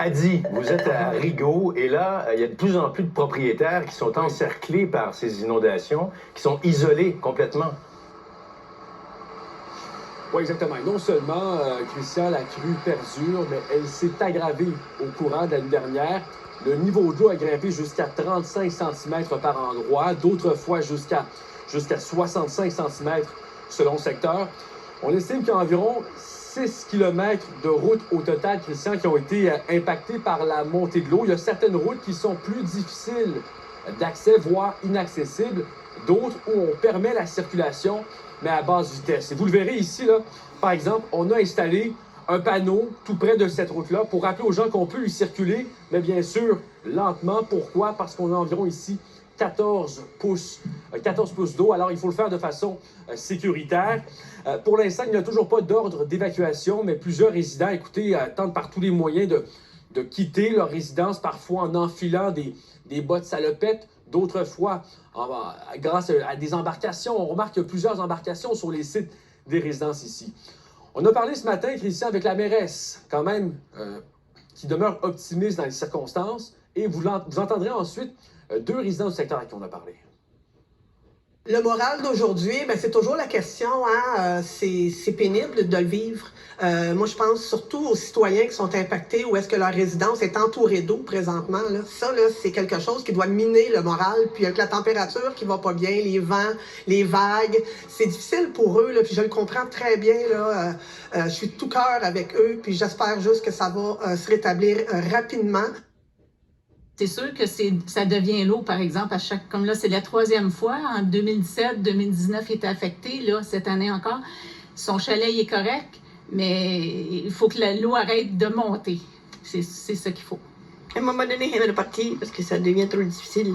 Adi, vous êtes à Rigaud et là, il y a de plus en plus de propriétaires qui sont encerclés par ces inondations, qui sont isolés complètement. Oui, exactement. Et non seulement, Christian, la crue perdure, mais elle s'est aggravée au courant de l'année dernière. Le niveau d'eau a grimpé jusqu'à 35 cm par endroit, d'autres fois jusqu'à 65 cm selon le secteur. On estime qu'il y a environ 6 km de routes au total, Christian, qui ont été impactées par la montée de l'eau. Il y a certaines routes qui sont plus difficiles d'accès, voire inaccessibles. D'autres où on permet la circulation, mais à basse vitesse. Et vous le verrez ici, là, par exemple, on a installé un panneau tout près de cette route-là pour rappeler aux gens qu'on peut y circuler, mais bien sûr, lentement. Pourquoi? Parce qu'on a environ ici 14 pouces d'eau. Alors, il faut le faire de façon sécuritaire. Pour l'instant, il n'y a toujours pas d'ordre d'évacuation, mais plusieurs résidents, écoutez, tentent par tous les moyens de quitter leur résidence, parfois en enfilant des bottes salopettes, d'autres fois grâce à des embarcations. On remarque qu'il y a plusieurs embarcations sur les sites des résidences ici. On a parlé ce matin, Christian, avec la mairesse, quand même, qui demeure optimiste dans les circonstances, et vous entendrez ensuite deux résidents du secteur à qui on a parlé. Le moral d'aujourd'hui, c'est toujours la question, hein, c'est pénible de le vivre. Moi, je pense surtout aux citoyens qui sont impactés, où est-ce que leur résidence est entourée d'eau présentement. Là. Ça, là, c'est quelque chose qui doit miner le moral. Puis avec la température qui va pas bien, les vents, les vagues, c'est difficile pour eux. Là, puis je le comprends très bien. Là, je suis de tout cœur avec eux. Puis j'espère juste que ça va se rétablir rapidement. C'est sûr que ça devient lourd, par exemple, comme là, c'est la 3e fois. En 2017, 2019, il était affecté. Là, cette année encore, son chalet il est correct, mais il faut que l'eau arrête de monter. C'est ça qu'il faut. À un moment donné, elle va partir parce que ça devient trop difficile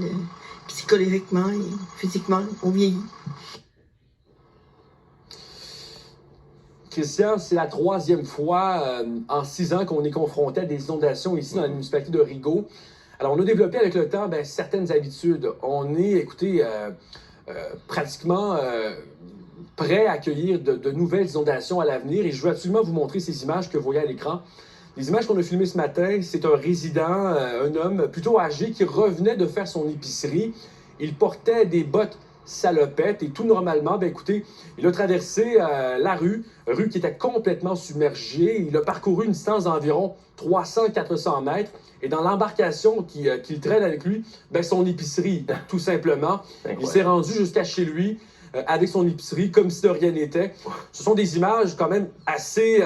psychologiquement et physiquement. On vieillit. Christian, c'est la 3e fois en 6 ans qu'on est confronté à des inondations ici dans la municipalité de Rigaud. Alors, on a développé avec le temps certaines habitudes. On est, écoutez, pratiquement prêt à accueillir de nouvelles inondations à l'avenir. Et je veux absolument vous montrer ces images que vous voyez à l'écran. Les images qu'on a filmées ce matin, c'est un résident, un homme plutôt âgé qui revenait de faire son épicerie. Il portait des bottes salopettes et tout normalement, écoutez, il a traversé la rue qui était complètement submergée. Il a parcouru une distance d'environ 300-400 mètres. Et dans l'embarcation qu'il traîne avec lui, son épicerie, tout simplement. Il s'est rendu jusqu'à chez lui avec son épicerie, comme si de rien n'était. Ce sont des images quand même assez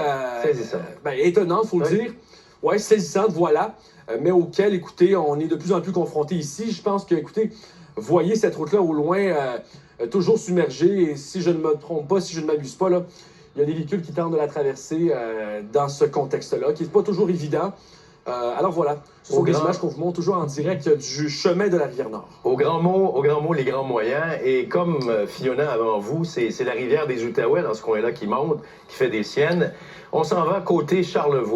étonnantes, il faut le dire. Oui, saisissantes, voilà. Mais auxquelles, écoutez, on est de plus en plus confrontés ici. Je pense que, écoutez, voyez cette route-là au loin, toujours submergée. Et si je ne me trompe pas, si je ne m'abuse pas, là, il y a des véhicules qui tentent de la traverser dans ce contexte-là, qui n'est pas toujours évident. Alors voilà, ce sont des images qu'on vous montre toujours en direct du chemin de la Rivière-Nord. Au grand mot, les grands moyens. Et comme Fiona avant vous, c'est la rivière des Outaouais dans ce coin-là qui monte, qui fait des siennes. On s'en va côté Charlevoix.